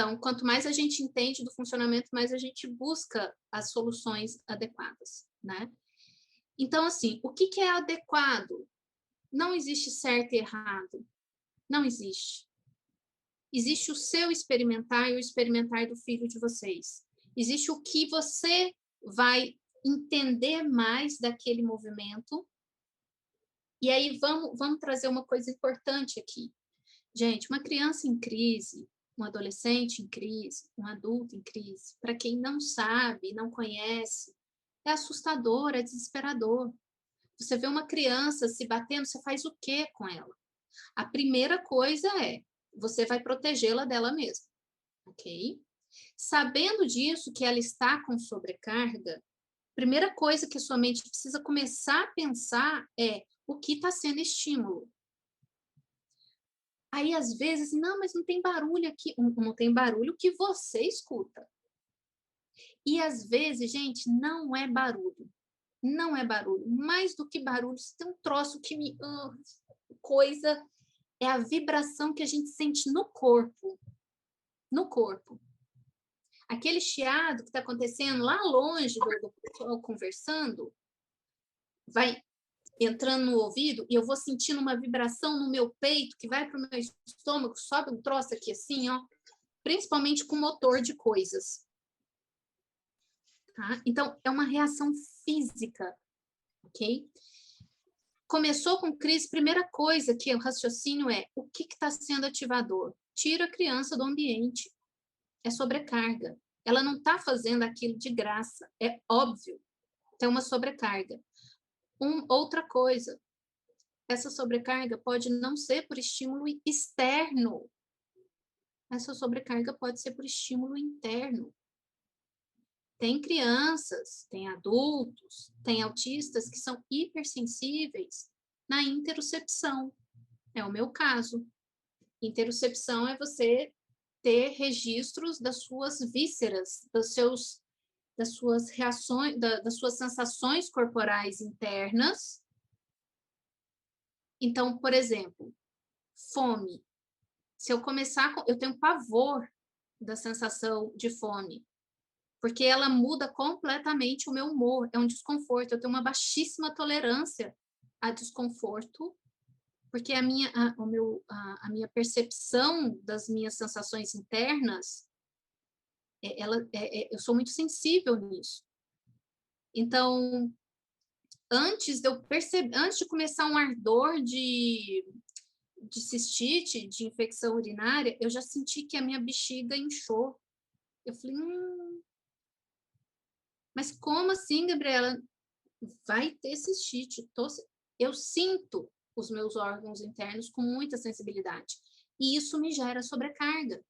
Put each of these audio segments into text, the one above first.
Então, quanto mais a gente entende do funcionamento, mais a gente busca as soluções adequadas, né? Então, assim, o que que é adequado? Não existe certo e errado, não existe. Existe o seu experimentar e o experimentar do filho de vocês. Existe o que você vai entender mais daquele movimento. E aí vamos trazer uma coisa importante aqui. Gente, uma criança em crise, um adolescente em crise, um adulto em crise, para quem não sabe, não conhece, é assustador, é desesperador. Você vê uma criança se batendo, você faz o quê com ela? A primeira coisa é, você vai protegê-la dela mesma, ok? Sabendo disso, que ela está com sobrecarga, primeira coisa que a sua mente precisa começar a pensar é o que está sendo estímulo. Aí, às vezes, não, mas não tem barulho aqui. Não tem barulho que você escuta. E, às vezes, gente, não é barulho. Não é barulho. Mais do que barulho, se tem um troço que me... coisa... É a vibração que a gente sente no corpo. No corpo. Aquele chiado que está acontecendo lá longe do pessoal conversando, vai entrando no ouvido e eu vou sentindo uma vibração no meu peito que vai para o meu estômago, sobe um troço aqui assim, ó, principalmente com motor de coisas. Tá? Então, é uma reação física, ok? Começou com crise, primeira coisa que o raciocínio é, o que está sendo ativador? Tira a criança do ambiente. É sobrecarga. Ela não está fazendo aquilo de graça. É óbvio. Tem uma sobrecarga. Outra coisa, essa sobrecarga pode não ser por estímulo externo. Essa sobrecarga pode ser por estímulo interno. Tem crianças, tem adultos, tem autistas que são hipersensíveis na interocepção. É o meu caso. Interocepção é você ter registros das suas vísceras, das suas reações, das suas sensações corporais internas. Então, por exemplo, fome. Se eu começar, eu tenho pavor da sensação de fome, porque ela muda completamente o meu humor, é um desconforto. Eu tenho uma baixíssima tolerância a desconforto, porque a minha percepção das minhas sensações internas, eu sou muito sensível nisso. Então, antes de começar um ardor de cistite, de infecção urinária, eu já senti que a minha bexiga inchou. Eu falei, mas como assim, Gabriela? Vai ter cistite. Eu sinto os meus órgãos internos com muita sensibilidade. E isso me gera sobrecarga.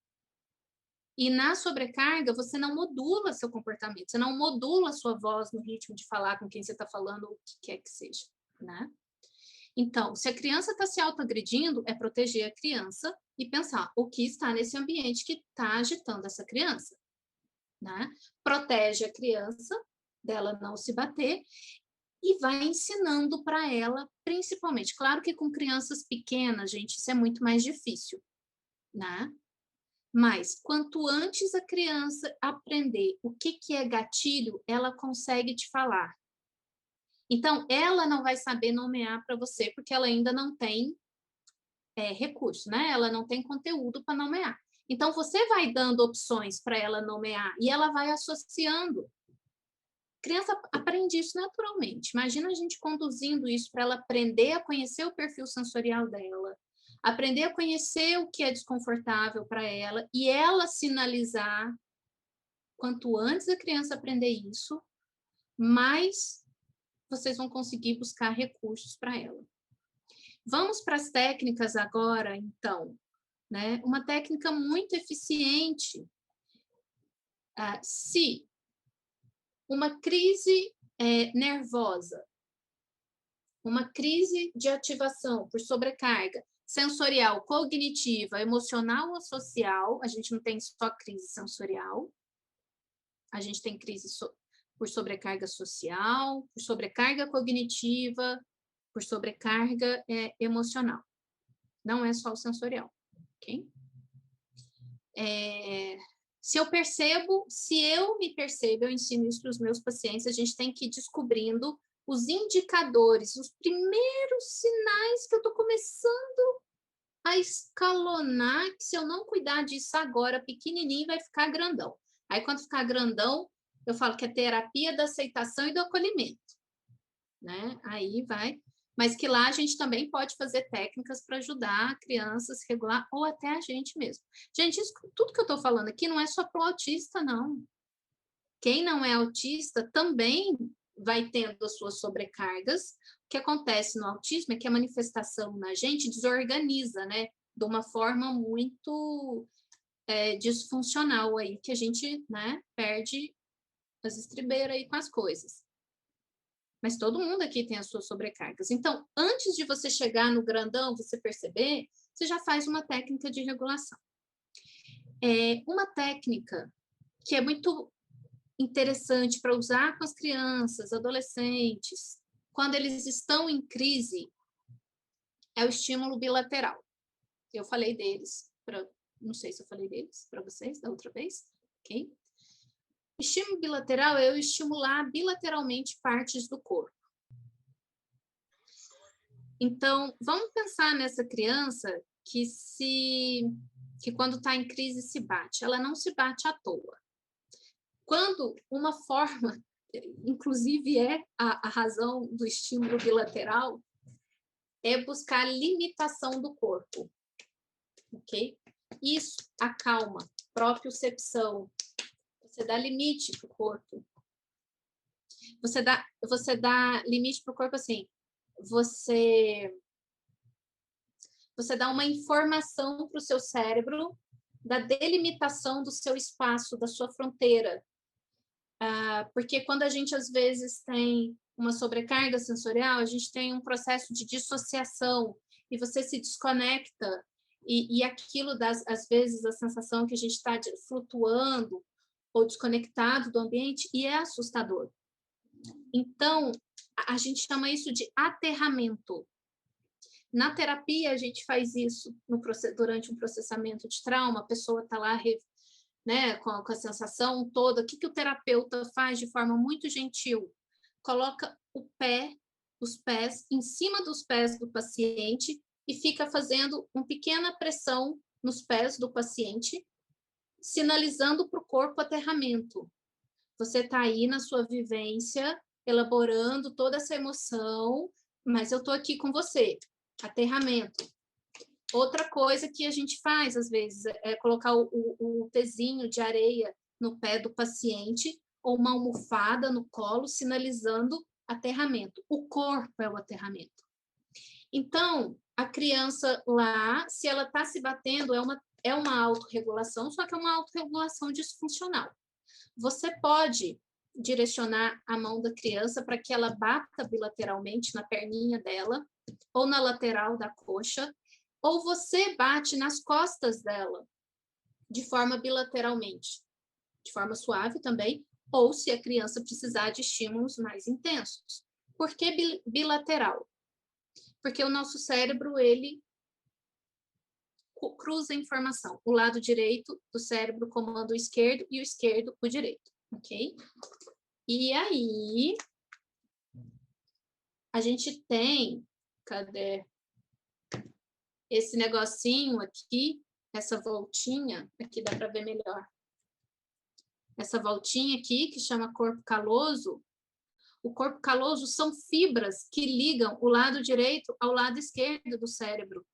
E na sobrecarga, você não modula seu comportamento, você não modula a sua voz no ritmo de falar com quem você está falando, o que quer que seja, né? Então, se a criança está se autoagredindo, é proteger a criança e pensar o que está nesse ambiente que está agitando essa criança, né? Protege a criança dela não se bater e vai ensinando para ela, principalmente. Claro que com crianças pequenas, gente, isso é muito mais difícil, né? Mas quanto antes a criança aprender o que é gatilho, ela consegue te falar. Então, ela não vai saber nomear para você, porque ela ainda não tem recurso, né? Ela não tem conteúdo para nomear. Então, você vai dando opções para ela nomear e ela vai associando. Criança aprende isso naturalmente. Imagina a gente conduzindo isso para ela aprender a conhecer o perfil sensorial dela, aprender a conhecer o que é desconfortável para ela e ela sinalizar. Quanto antes a criança aprender isso, mais vocês vão conseguir buscar recursos para ela. Vamos para as técnicas agora, então, né? Uma técnica muito eficiente. Se uma crise nervosa, uma crise de ativação por sobrecarga sensorial, cognitiva, emocional ou social, a gente não tem só crise sensorial, a gente tem crise por sobrecarga social, por sobrecarga cognitiva, por sobrecarga emocional. Não é só o sensorial, ok? Se eu me percebo, eu ensino isso para os meus pacientes, a gente tem que ir descobrindo os indicadores, os primeiros sinais que eu estou começando a escalonar, que se eu não cuidar disso agora, pequenininho, vai ficar grandão. Aí, quando ficar grandão, eu falo que é terapia da aceitação e do acolhimento, né? Aí vai... Mas que lá a gente também pode fazer técnicas para ajudar a criança a se regular, ou até a gente mesmo. Gente, isso, tudo que eu estou falando aqui não é só para o autista, não. Quem não é autista também vai tendo as suas sobrecargas. O que acontece no autismo é que a manifestação na gente desorganiza, né? De uma forma muito disfuncional aí, que a gente, né, perde as estribeiras aí com as coisas. Mas todo mundo aqui tem as suas sobrecargas. Então, antes de você chegar no grandão, você perceber, você já faz uma técnica de regulação. Uma técnica que é muito interessante para usar com as crianças, adolescentes, quando eles estão em crise, é o estímulo bilateral. Eu falei deles, não sei se eu falei deles para vocês da outra vez, ok? O estímulo bilateral é eu estimular bilateralmente partes do corpo. Então, vamos pensar nessa criança que quando está em crise se bate. Ela não se bate à toa. Quando uma forma, inclusive a razão do estímulo bilateral, é buscar limitação do corpo, ok? Isso acalma, propriocepção. Você dá limite para o corpo. Você dá limite para o corpo assim, você dá uma informação para o seu cérebro da delimitação do seu espaço, da sua fronteira. Porque quando a gente, às vezes, tem uma sobrecarga sensorial, a gente tem um processo de dissociação, e você se desconecta, e aquilo, às vezes, a sensação que a gente está flutuando ou desconectado do ambiente, e é assustador. Então, a gente chama isso de aterramento. Na terapia, a gente faz isso durante um processamento de trauma, a pessoa está lá, né, com a sensação toda. O que o terapeuta faz de forma muito gentil? Coloca os pés em cima dos pés do paciente e fica fazendo uma pequena pressão nos pés do paciente, sinalizando para o corpo aterramento. Você está aí na sua vivência, elaborando toda essa emoção, mas eu estou aqui com você. Aterramento. Outra coisa que a gente faz, às vezes, é colocar o pezinho de areia no pé do paciente ou uma almofada no colo, sinalizando aterramento. O corpo é o aterramento. Então, a criança lá, se ela está se batendo, é uma autorregulação, só que é uma autorregulação disfuncional. Você pode direcionar a mão da criança para que ela bata bilateralmente na perninha dela ou na lateral da coxa, ou você bate nas costas dela de forma bilateralmente, de forma suave também, ou se a criança precisar de estímulos mais intensos. Por que bilateral? Porque o nosso cérebro, ele cruza a informação. O lado direito do cérebro comanda o esquerdo e o esquerdo o direito, ok? E aí, a gente tem, cadê? Esse negocinho aqui, essa voltinha, aqui dá para ver melhor. Essa voltinha aqui, que chama corpo caloso. O corpo caloso são fibras que ligam o lado direito ao lado esquerdo do cérebro.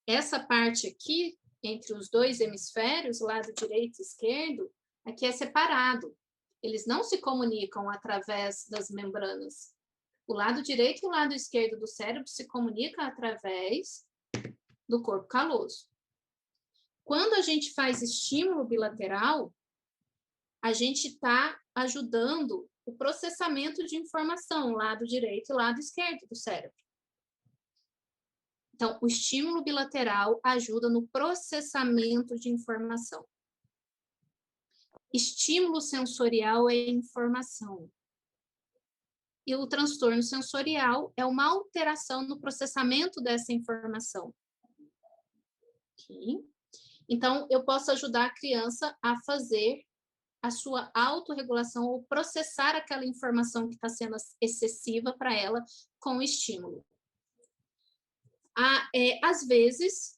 Essa parte aqui, entre os dois hemisférios, lado direito e esquerdo, aqui é separado. Eles não se comunicam através das membranas. O lado direito e o lado esquerdo do cérebro se comunicam através do corpo caloso. Quando a gente faz estímulo bilateral, a gente está ajudando o processamento de informação, lado direito e lado esquerdo do cérebro. Então, o estímulo bilateral ajuda no processamento de informação. Estímulo sensorial é informação. E o transtorno sensorial é uma alteração no processamento dessa informação. Okay? Então, eu posso ajudar a criança a fazer a sua autorregulação ou processar aquela informação que está sendo excessiva para ela com o estímulo. Às vezes,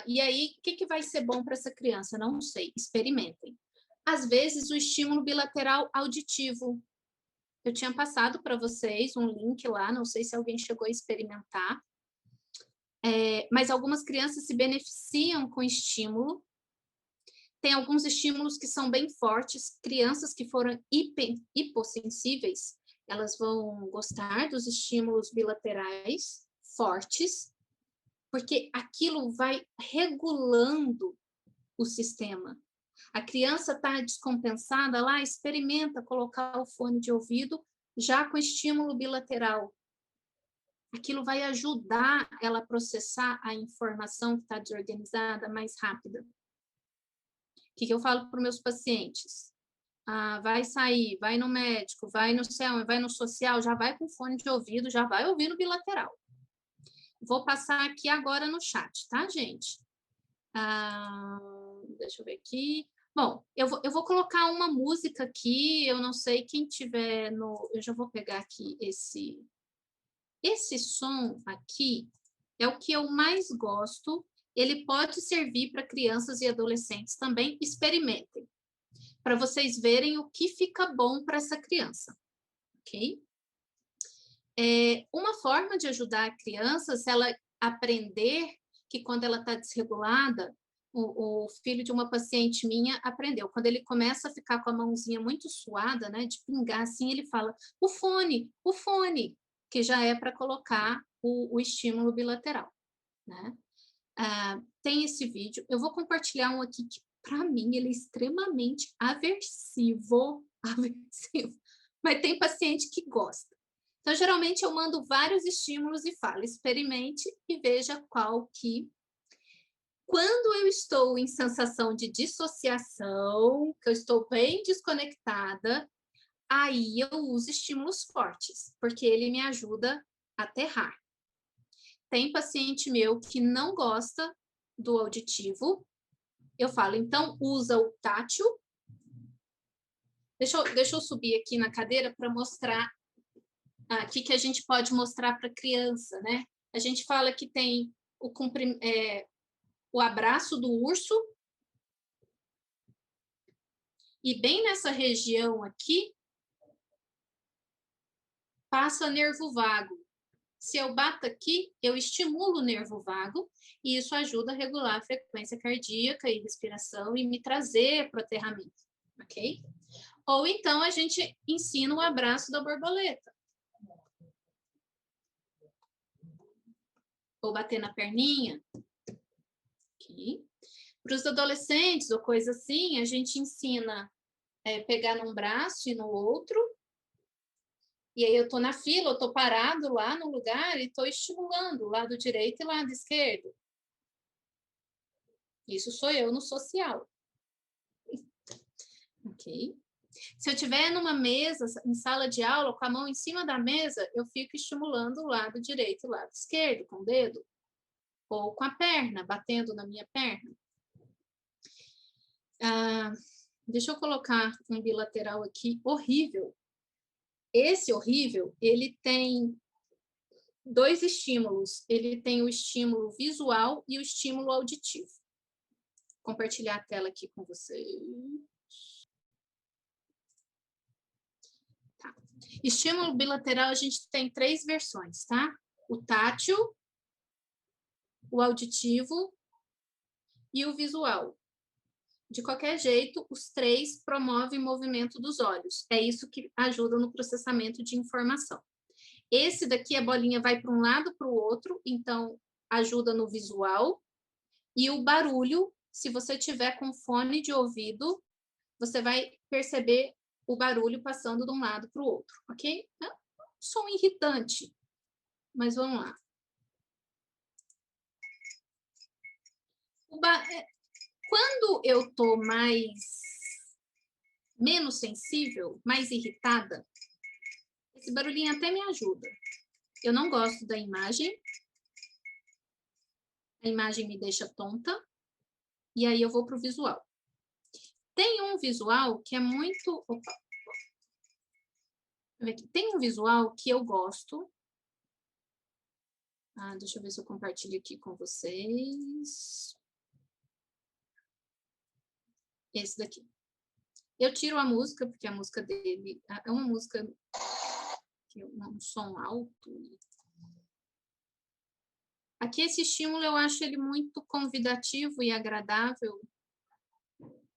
e aí, o que vai ser bom para essa criança? Não sei, experimentem. Às vezes, o estímulo bilateral auditivo. Eu tinha passado para vocês um link lá, não sei se alguém chegou a experimentar, mas algumas crianças se beneficiam com estímulo. Tem alguns estímulos que são bem fortes, crianças que foram hipossensíveis, elas vão gostar dos estímulos bilaterais fortes, porque aquilo vai regulando o sistema. A criança está descompensada lá, experimenta colocar o fone de ouvido já com estímulo bilateral. Aquilo vai ajudar ela a processar a informação que está desorganizada mais rápida. O que eu falo para os meus pacientes? Vai sair, vai no médico, vai no céu, vai no social, já vai com fone de ouvido, já vai ouvindo bilateral. Vou passar aqui agora no chat, tá, gente? Deixa eu ver aqui. Bom, eu vou colocar uma música aqui, eu não sei quem tiver no... Eu já vou pegar aqui esse som aqui, é o que eu mais gosto, ele pode servir para crianças e adolescentes também, experimentem, para vocês verem o que fica bom para essa criança, ok? Uma forma de ajudar a criança, se ela aprender que quando ela está desregulada, o filho de uma paciente minha aprendeu, quando ele começa a ficar com a mãozinha muito suada, né, de pingar assim, ele fala, o fone, que já é para colocar o estímulo bilateral, né? Tem esse vídeo, eu vou compartilhar um aqui que, para mim, ele é extremamente aversivo, mas tem paciente que gosta. Então, geralmente, eu mando vários estímulos e falo, experimente e veja qual que... Quando eu estou em sensação de dissociação, que eu estou bem desconectada, aí eu uso estímulos fortes, porque ele me ajuda a aterrar. Tem paciente meu que não gosta do auditivo, eu falo, então usa o tátil. Deixa eu subir aqui na cadeira para mostrar o que a gente pode mostrar para a criança, né? A gente fala que tem o abraço do urso, e bem nessa região aqui, passa nervo vago. Se eu bato aqui, eu estimulo o nervo vago, e isso ajuda a regular a frequência cardíaca e respiração e me trazer para o aterramento, ok? Ou então a gente ensina o abraço da borboleta. Ou bater na perninha. Okay. Para os adolescentes ou coisa assim, a gente ensina pegar num braço e no outro. E aí eu estou na fila, eu estou parado lá no lugar e estou estimulando o lado direito e o lado esquerdo. Isso sou eu no social. Ok? Se eu estiver numa mesa, em sala de aula, com a mão em cima da mesa, eu fico estimulando o lado direito e o lado esquerdo, com o dedo. Ou com a perna, batendo na minha perna. Deixa eu colocar um bilateral aqui, horrível. Esse horrível, ele tem dois estímulos. Ele tem o estímulo visual e o estímulo auditivo. Vou compartilhar a tela aqui com vocês. Tá. Estímulo bilateral, a gente tem 3 versões, tá? O tátil, o auditivo e o visual. De qualquer jeito, os 3 promovem o movimento dos olhos. É isso que ajuda no processamento de informação. Esse daqui, a bolinha vai para um lado, para o outro, então ajuda no visual. E o barulho, se você tiver com fone de ouvido, você vai perceber o barulho passando de um lado para o outro, ok? É um som irritante, mas vamos lá. Quando eu estou menos sensível, mais irritada, esse barulhinho até me ajuda. Eu não gosto da imagem. A imagem me deixa tonta. e aí eu vou para o visual. Tem um visual que é muito... Opa, tem um visual que eu gosto. Deixa eu ver se eu compartilho aqui com vocês. Esse daqui. Eu tiro a música, porque a música dele é uma música que é um som alto. Aqui esse estímulo eu acho ele muito convidativo e agradável.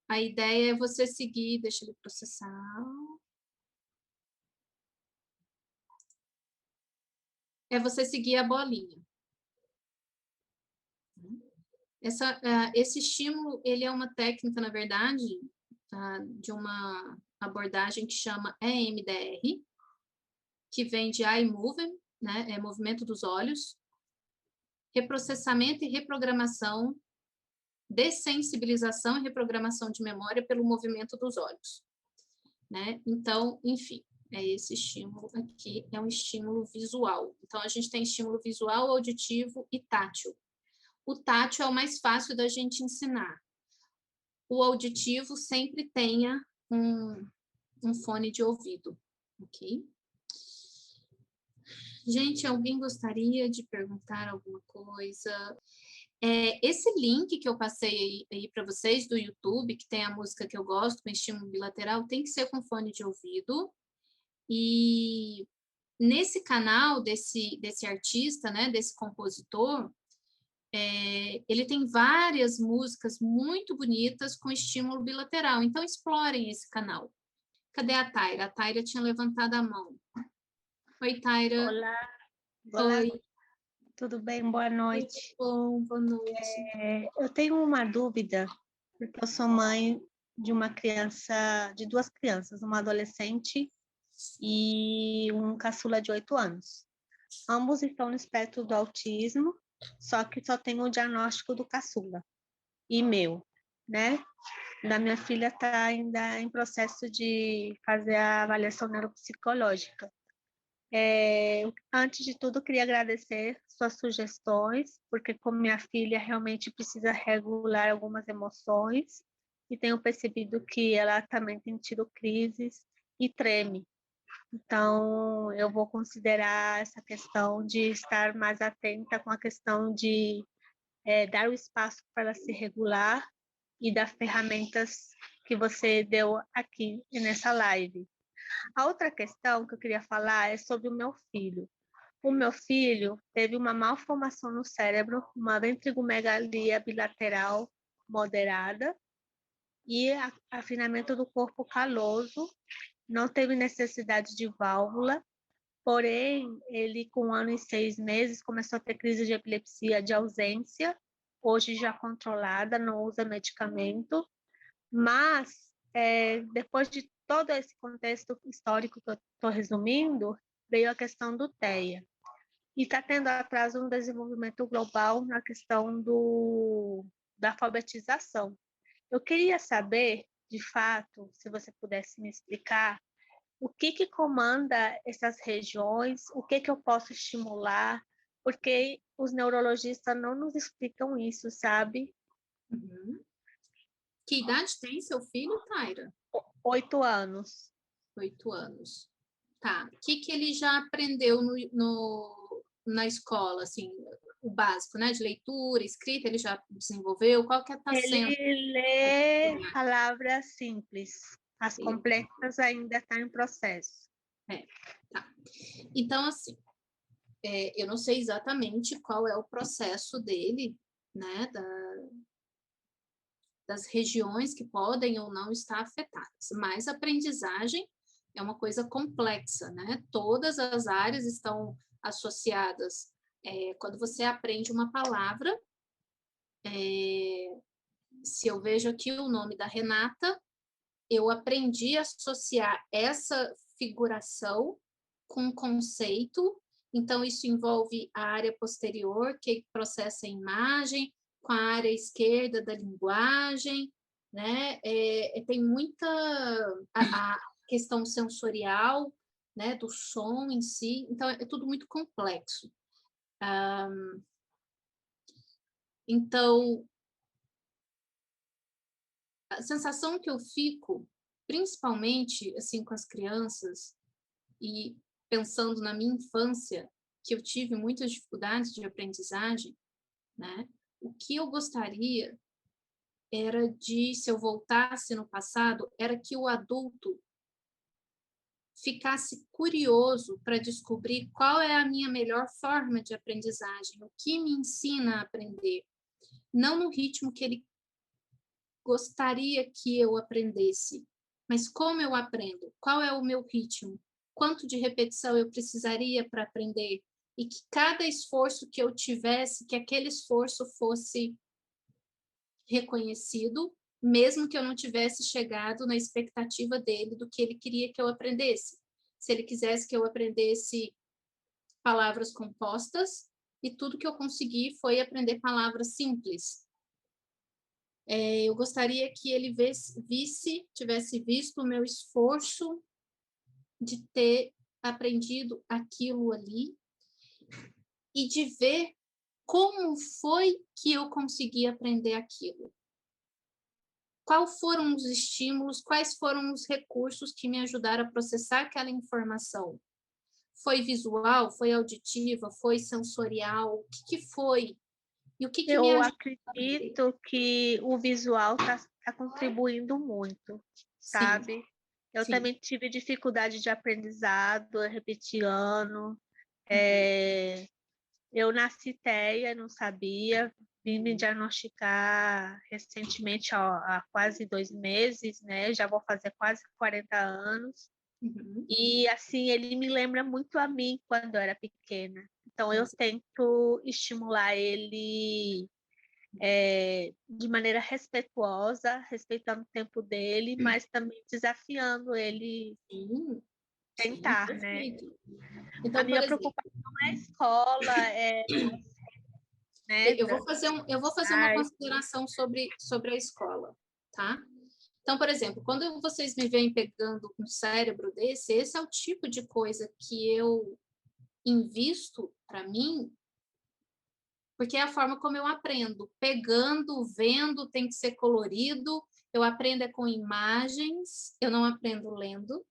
A ideia é você seguir, deixa ele processar. É você seguir a bolinha. Esse estímulo, ele é uma técnica, na verdade, de uma abordagem que chama EMDR, que vem de eye movement, né? É movimento dos olhos, reprocessamento e reprogramação, dessensibilização e reprogramação de memória pelo movimento dos olhos, né? Então, enfim, esse estímulo aqui é um estímulo visual. Então, a gente tem estímulo visual, auditivo e tátil. O tátil é o mais fácil da gente ensinar. O auditivo sempre tenha um fone de ouvido, ok? Gente, alguém gostaria de perguntar alguma coisa? Esse link que eu passei aí para vocês do YouTube, que tem a música que eu gosto, com estímulo bilateral, tem que ser com fone de ouvido. E nesse canal desse artista, né, desse compositor, ele tem várias músicas muito bonitas com estímulo bilateral. Então, explorem esse canal. Cadê a Taira? A Taira tinha levantado a mão. Oi, Taira. Olá, Oi. Tudo bem? Boa noite. Bom, boa noite. Eu tenho uma dúvida, porque eu sou mãe de uma criança, de duas crianças, uma adolescente e um caçula de 8 anos. Ambos estão no espectro do autismo, só que só tem o diagnóstico do caçula e meu, né? Da minha filha está ainda em processo de fazer a avaliação neuropsicológica. Antes de tudo, queria agradecer suas sugestões, porque como minha filha realmente precisa regular algumas emoções e tenho percebido que ela também tem tido crises e treme. Então, eu vou considerar essa questão de estar mais atenta com a questão de dar o espaço para ela se regular e dar ferramentas que você deu aqui nessa live. A outra questão que eu queria falar é sobre o meu filho. O meu filho teve uma malformação no cérebro, uma ventrigomegalia bilateral moderada e afinamento do corpo caloso, não teve necessidade de válvula, porém, ele com 1 ano e 6 meses começou a ter crise de epilepsia de ausência, hoje já controlada, não usa medicamento, mas depois de todo esse contexto histórico que eu estou resumindo, veio a questão do TEA. E está tendo atraso no desenvolvimento global na questão da alfabetização. Eu queria saber, de fato, se você pudesse me explicar, o que comanda essas regiões, o que eu posso estimular, porque os neurologistas não nos explicam isso, sabe? Uhum. Que idade tem seu filho, Taira? 8 anos. 8 anos. Tá. O que ele já aprendeu na escola, assim, o básico, né? De leitura, escrita, ele já desenvolveu? Qual que está sendo? Ele lê palavras simples. As Ele... complexas ainda estão em processo. Tá. Então, assim, eu não sei exatamente qual é o processo dele, né? Das regiões que podem ou não estar afetadas, mas a aprendizagem é uma coisa complexa, né? Todas as áreas estão associadas. Quando você aprende uma palavra, se eu vejo aqui o nome da Renata, eu aprendi a associar essa figuração com um conceito, então isso envolve a área posterior, que processa a imagem, com a área esquerda da linguagem, né? Tem muita a questão sensorial, né, do som em si, então é tudo muito complexo. Então, a sensação que eu fico, principalmente, assim, com as crianças, e pensando na minha infância, que eu tive muitas dificuldades de aprendizagem, né, o que eu gostaria era de, se eu voltasse no passado, era que o adulto ficasse curioso para descobrir qual é a minha melhor forma de aprendizagem, o que me ensina a aprender, não no ritmo que ele gostaria que eu aprendesse, mas como eu aprendo, qual é o meu ritmo, quanto de repetição eu precisaria para aprender, e que cada esforço que eu tivesse, que aquele esforço fosse reconhecido, mesmo que eu não tivesse chegado na expectativa dele do que ele queria que eu aprendesse. Se ele quisesse que eu aprendesse palavras compostas, e tudo que eu consegui foi aprender palavras simples. Eu gostaria que ele tivesse visto o meu esforço de ter aprendido aquilo ali e de ver como foi que eu consegui aprender aquilo. Quais foram os estímulos, quais foram os recursos que me ajudaram a processar aquela informação? Foi visual, foi auditiva, foi sensorial? O que foi? E o que me Eu ajudou a aprender? acredito que o visual está contribuindo muito, Sim, sabe? Eu sim. também tive dificuldade de aprendizado, eu repeti ano. Uhum, Eu nasci TEA, não sabia, vim me diagnosticar recentemente, ó, há quase 2 meses, né? Já vou fazer quase 40 anos. uhum. E assim, ele me lembra muito a mim quando eu era pequena. Então eu Nossa, tento estimular ele de maneira respeituosa, respeitando o tempo dele, mas também desafiando ele sim, sim, tentar, né? perfeito. A Então, por minha exemplo, preocupação é a escola, né, eu vou fazer uma consideração sobre a escola, tá? Então, por exemplo, quando vocês me veem pegando um cérebro desse, esse é o tipo de coisa que eu invisto para mim, porque é a forma como eu aprendo. Pegando, vendo, tem que ser colorido, eu aprendo é com imagens, eu não aprendo lendo.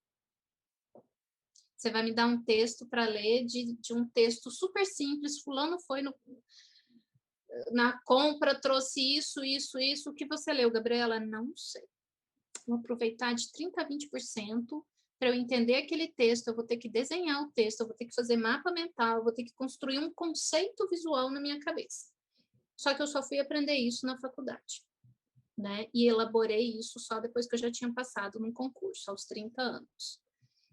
Você vai me dar um texto para ler de um texto super simples, fulano foi na compra, trouxe isso, isso, isso. O que você leu, Gabriela? Não sei. Vou aproveitar de 30% a 20% para eu entender aquele texto, eu vou ter que desenhar o texto, eu vou ter que fazer mapa mental, eu vou ter que construir um conceito visual na minha cabeça. Só que eu só fui aprender isso na faculdade, né? E elaborei isso só depois que eu já tinha passado num concurso, aos 30 anos.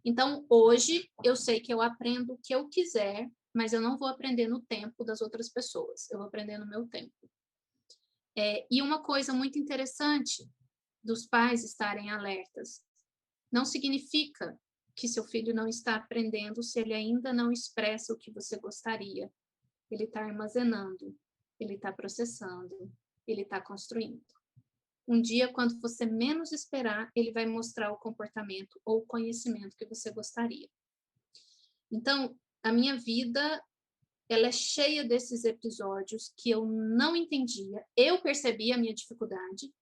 Então, hoje, eu sei que eu aprendo o que eu quiser, mas eu não vou aprender no tempo das outras pessoas, eu vou aprender no meu tempo. E uma coisa muito interessante dos pais estarem alertas, não significa que seu filho não está aprendendo se ele ainda não expressa o que você gostaria. Ele está armazenando, ele está processando, ele está construindo. Um dia, quando você menos esperar, ele vai mostrar o comportamento ou o conhecimento que você gostaria. Então, a minha vida, ela é cheia desses episódios que eu não entendia. Eu percebi a minha dificuldade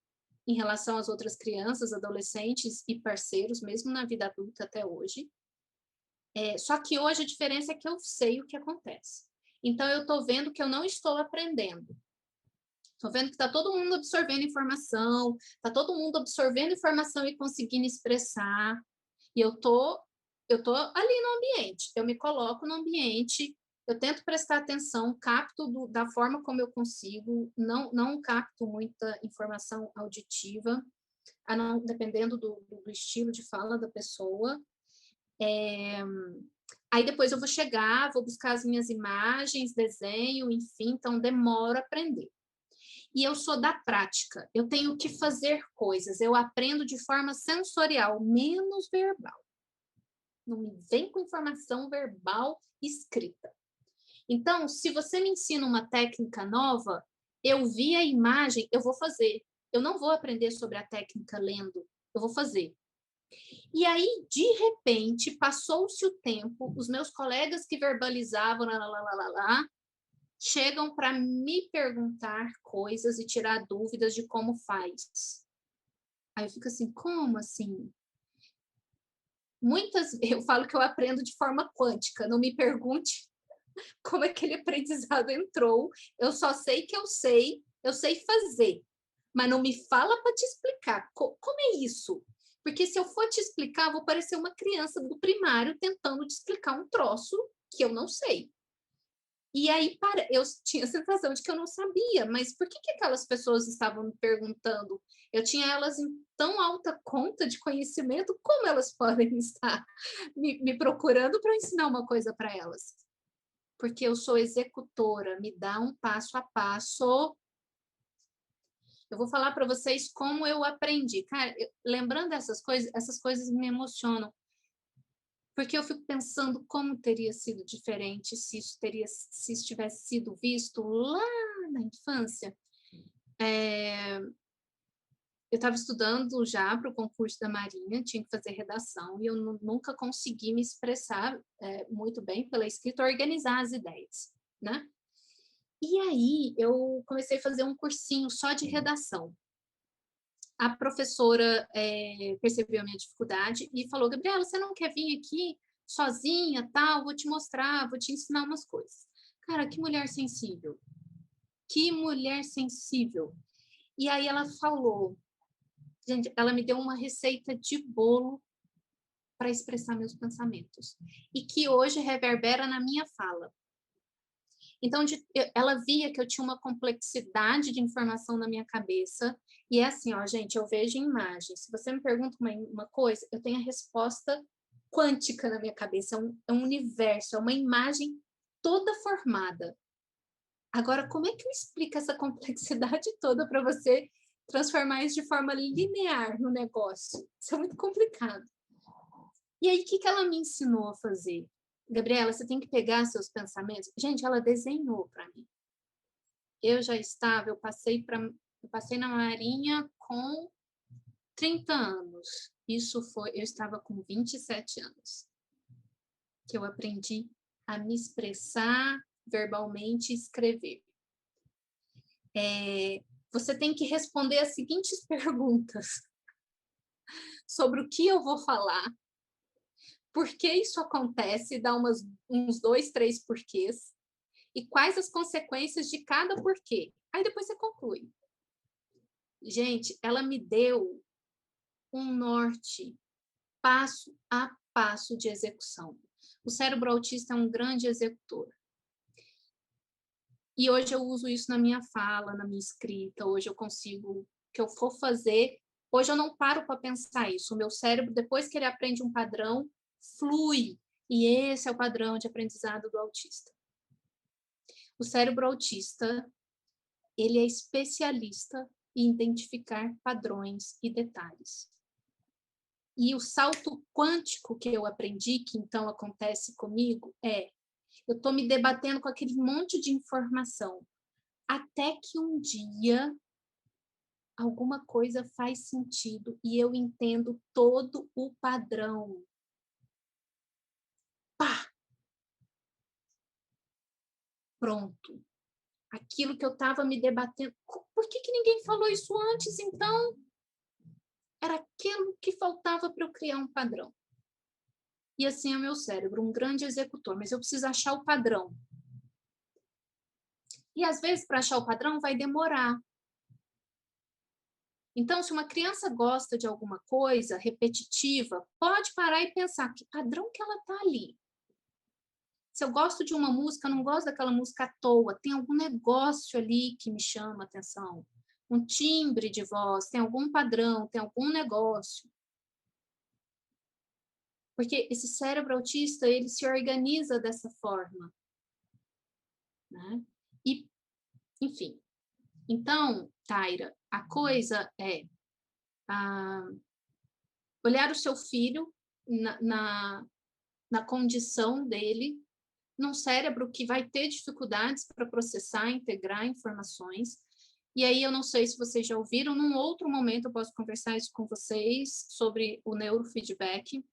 em relação às outras crianças, adolescentes e parceiros, mesmo na vida adulta até hoje. Só que hoje a diferença é que eu sei o que acontece. Então, eu estou vendo que eu não estou aprendendo. Estou vendo que está todo mundo absorvendo informação, está todo mundo absorvendo informação e conseguindo expressar. E eu tô ali no ambiente, eu me coloco no ambiente, eu tento prestar atenção, capto da forma como eu consigo, não capto muita informação auditiva, dependendo do estilo de fala da pessoa. Aí depois eu vou chegar, vou buscar as minhas imagens, desenho, enfim, então demora a aprender. E eu sou da prática, eu tenho que fazer coisas, eu aprendo de forma sensorial, menos verbal. Não me vem com informação verbal escrita. Então, se você me ensina uma técnica nova, eu vi a imagem, eu vou fazer. Eu não vou aprender sobre a técnica lendo, eu vou fazer. E aí, de repente, passou-se o tempo, os meus colegas que verbalizavam, chegam para me perguntar coisas e tirar dúvidas de como faz. Aí eu fico assim, como assim? Eu falo que eu aprendo de forma quântica, não me pergunte como aquele aprendizado entrou, eu só sei que eu sei fazer, mas não me fala para te explicar, como é isso? Porque se eu for te explicar, vou parecer uma criança do primário tentando te explicar um troço que eu não sei. E aí eu tinha a sensação de que eu não sabia, mas por que que aquelas pessoas estavam me perguntando? Eu tinha elas em tão alta conta de conhecimento, como elas podem estar me procurando para ensinar uma coisa para elas? Porque eu sou executora, me dá um passo a passo. Eu vou falar para vocês como eu aprendi. Cara, lembrando essas coisas me emocionam, porque eu fico pensando como teria sido diferente se isso tivesse sido visto lá na infância. Eu estava estudando já para o concurso da Marinha, tinha que fazer redação, e eu nunca consegui me expressar muito bem pela escrita, organizar as ideias, né? E aí eu comecei a fazer um cursinho só de redação. A professora percebeu a minha dificuldade e falou: Gabriela, você não quer vir aqui sozinha, tal? Vou te mostrar, vou te ensinar umas coisas. Cara, que mulher sensível. Que mulher sensível. E aí ela falou, gente, ela me deu uma receita de bolo para expressar meus pensamentos. E que hoje reverbera na minha fala. Então, ela via que eu tinha uma complexidade de informação na minha cabeça. E é assim, ó, gente, eu vejo imagens. Se você me pergunta uma coisa, eu tenho a resposta quântica na minha cabeça. É um universo, é uma imagem toda formada. Agora, como é que eu explico essa complexidade toda para você transformar isso de forma linear no negócio? Isso é muito complicado. E aí, o que ela me ensinou a fazer? Gabriela, você tem que pegar seus pensamentos. Gente, ela desenhou para mim. Eu passei na Marinha com 30 anos. Eu estava com 27 anos. Que eu aprendi a me expressar verbalmente e escrever. Você tem que responder as seguintes perguntas sobre o que eu vou falar, por que isso acontece, dá uns 2, 3 porquês, e quais as consequências de cada porquê. Aí depois você conclui. Gente, ela me deu um norte, passo a passo de execução. O cérebro autista é um grande executor. E hoje eu uso isso na minha fala, na minha escrita. Hoje eu consigo, o que eu for fazer, hoje eu não paro para pensar isso. O meu cérebro, depois que ele aprende um padrão, flui. E esse é o padrão de aprendizado do autista. O cérebro autista, ele é especialista em identificar padrões e detalhes. E o salto quântico que eu aprendi, que então acontece comigo, eu estou me debatendo com aquele monte de informação, até que um dia alguma coisa faz sentido e eu entendo todo o padrão. Pá! Pronto. Aquilo que eu estava me debatendo. Por que ninguém falou isso antes, então? Era aquilo que faltava para eu criar um padrão. E assim é o meu cérebro, um grande executor, mas eu preciso achar o padrão. E às vezes, para achar o padrão, vai demorar. Então, se uma criança gosta de alguma coisa repetitiva, pode parar e pensar que padrão que ela está ali. Se eu gosto de uma música, eu não gosto daquela música à toa, tem algum negócio ali que me chama a atenção. Um timbre de voz, tem algum padrão, tem algum negócio. Porque esse cérebro autista, ele se organiza dessa forma. Né? E, enfim. Então, Taira, a coisa é olhar o seu filho na condição dele, num cérebro que vai ter dificuldades para processar, integrar informações. E aí eu não sei se vocês já ouviram, num outro momento eu posso conversar isso com vocês sobre o neurofeedback.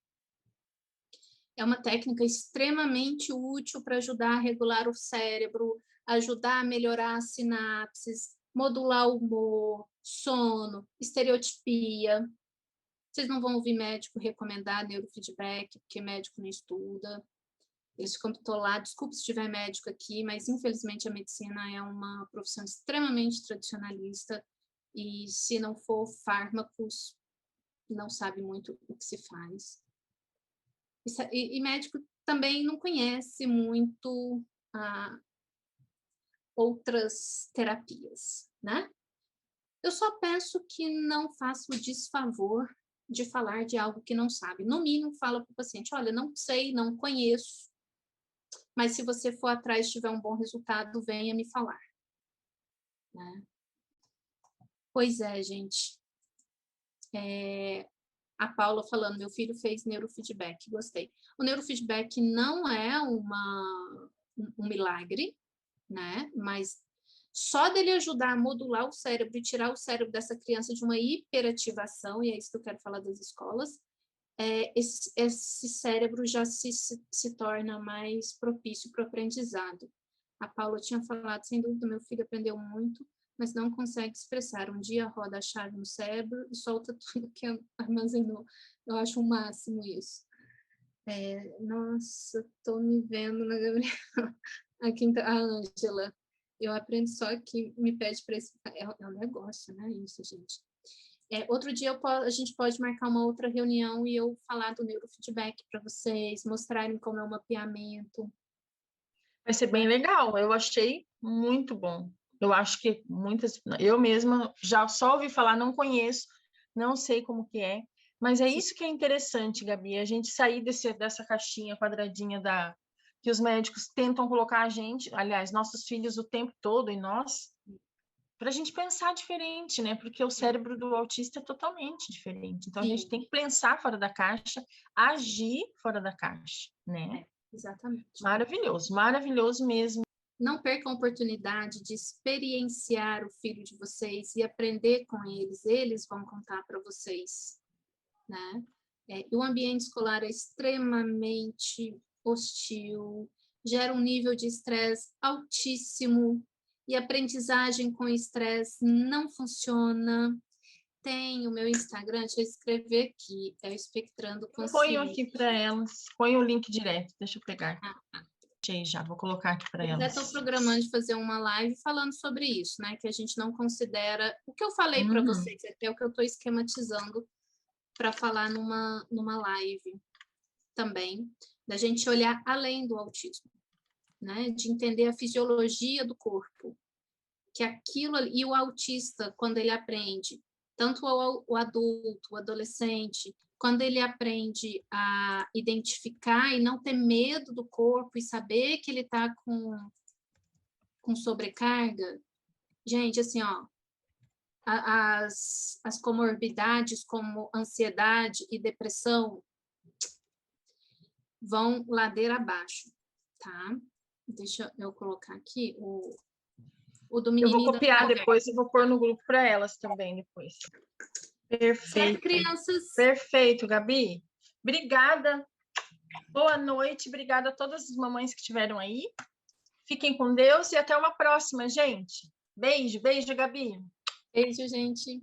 É uma técnica extremamente útil para ajudar a regular o cérebro, ajudar a melhorar as sinapses, modular o humor, sono, estereotipia. Vocês não vão ouvir médico recomendar neurofeedback, porque médico não estuda. Eles ficam bitolados. Desculpe se tiver médico aqui, mas infelizmente a medicina é uma profissão extremamente tradicionalista e se não for fármacos, não sabe muito o que se faz. E médico também não conhece muito outras terapias, né? Eu só peço que não faça o desfavor de falar de algo que não sabe. No mínimo, fala para o paciente, olha, não sei, não conheço, mas se você for atrás e tiver um bom resultado, venha me falar. Né? Pois é, gente. A Paula falando, meu filho fez neurofeedback, gostei. O neurofeedback não é um milagre, né? Mas só dele ajudar a modular o cérebro e tirar o cérebro dessa criança de uma hiperativação, e é isso que eu quero falar das escolas, esse cérebro já se torna mais propício para o aprendizado. A Paula tinha falado, sem dúvida, meu filho aprendeu muito, mas não consegue expressar. Um dia roda a chave no cérebro e solta tudo que armazenou. Eu acho o máximo isso. Nossa, estou me vendo na Gabriela. A Ângela. Eu aprendo só que me pede para esse... É um negócio, né? Isso, gente. Outro dia a gente pode marcar uma outra reunião e eu falar do neurofeedback para vocês, mostrarem como é o mapeamento. Vai ser bem legal, eu achei muito bom. Eu acho que eu mesma já só ouvi falar, não conheço, não sei como que é, mas é isso que é interessante, Gabi, a gente sair dessa caixinha quadradinha que os médicos tentam colocar a gente, aliás, nossos filhos o tempo todo e nós, para a gente pensar diferente, né? Porque o cérebro do autista é totalmente diferente. Então, a gente tem que pensar fora da caixa, agir fora da caixa, né? Exatamente. Maravilhoso, maravilhoso mesmo. Não percam a oportunidade de experienciar o filho de vocês e aprender com eles. Eles vão contar para vocês, né? O ambiente escolar é extremamente hostil, gera um nível de estresse altíssimo e aprendizagem com estresse não funciona. Tem o meu Instagram, deixa eu escrever aqui, é o Espectrando Consciência. Ponho aqui para elas, põe o link direto, deixa eu pegar. Já, vou colocar aqui para elas. Já estou programando de fazer uma live falando sobre isso, né? Que a gente não considera... O que eu falei para vocês, é o que eu estou esquematizando para falar numa live também, da gente olhar além do autismo, né? De entender a fisiologia do corpo, que aquilo e o autista, quando ele aprende, tanto o adulto, o adolescente, quando ele aprende a identificar e não ter medo do corpo e saber que ele está com sobrecarga, gente, assim, ó, as comorbidades como ansiedade e depressão vão ladeira abaixo, tá? Deixa eu colocar aqui o do menininho. Eu vou copiar depois e vou pôr no grupo para elas também depois. Perfeito. Certo, crianças? Perfeito, Gabi. Obrigada. Boa noite. Obrigada a todas as mamães que estiveram aí. Fiquem com Deus e até uma próxima, gente. Beijo, beijo, Gabi. Beijo, gente.